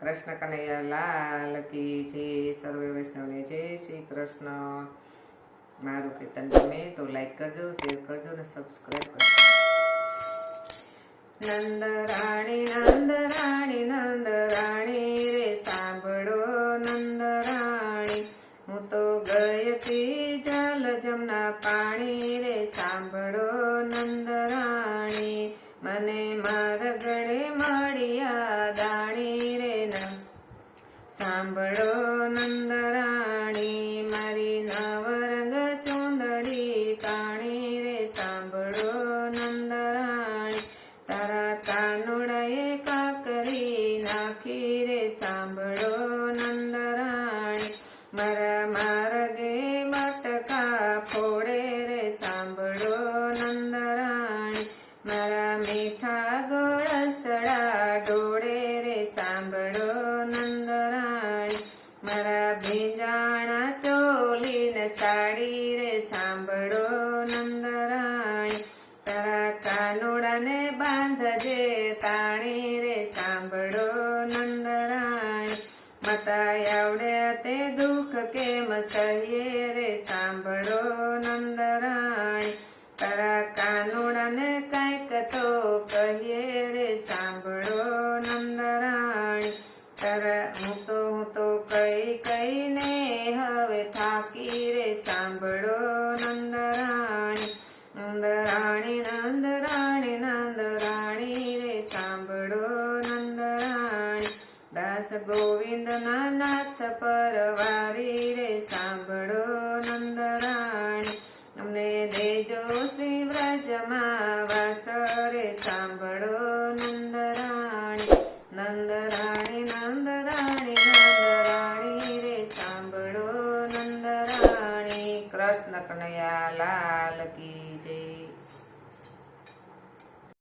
कृष्ण कन्हैया लाल की जय। सर्वे वैष्णव ने जय श्री कृष्ण। मारू कीर्तन गमे तो लाइक करजो, शेर करजो ने सब्सक्राइब करजो। नंद राणी नंद राणी नंद राणी रे सांभळो नंद राणी, हूँ तो गई थी जल जमना पाणी रे सांभळो नंद राणी, मने मार गळे मळिया दाणी रे न सांभळो नंद राणी, मारी नवरंग चूंदड़ी ताणी रे सांभळो नंद राणी, तारा कानुड़ाए काकरी नाखी रे सांभळो नंद राणी, मारा मार्गे मटका फोड़े रे सांभळो नंद राणी, मारा मीठा गोळसड़ा डोळे रे सांभळो नंद राणी, मारा भींजाणा चोली ने साड़ी रे सांभळो नंद राणी, तारा कानुड़ा ने बांधजे ताणी रे सांभळो नंद राणी, माता एवढे ते दुख केम सह्ये रे सांभळो नंद राणी, तारा कानुड़ा ने कांईक तो कहिए रे सांभळो नंद राणी, तारा हूँ तो कई कई ने हवे थाकी रे सांभळो नंद राणी, नंद राणी नंद राणी नंद राणी रे सांभळो नंद राणी, दास गोविंद नाथ परवारी रे सांभळो नंद राणी, अमने देजो श्री व्रजमा वास रे सांभळो नंद राणी, नंद राणी नंद राणी नंद राणी रे सांभळो नंद राणी। कृष्ण कन्हैया लाल की जय।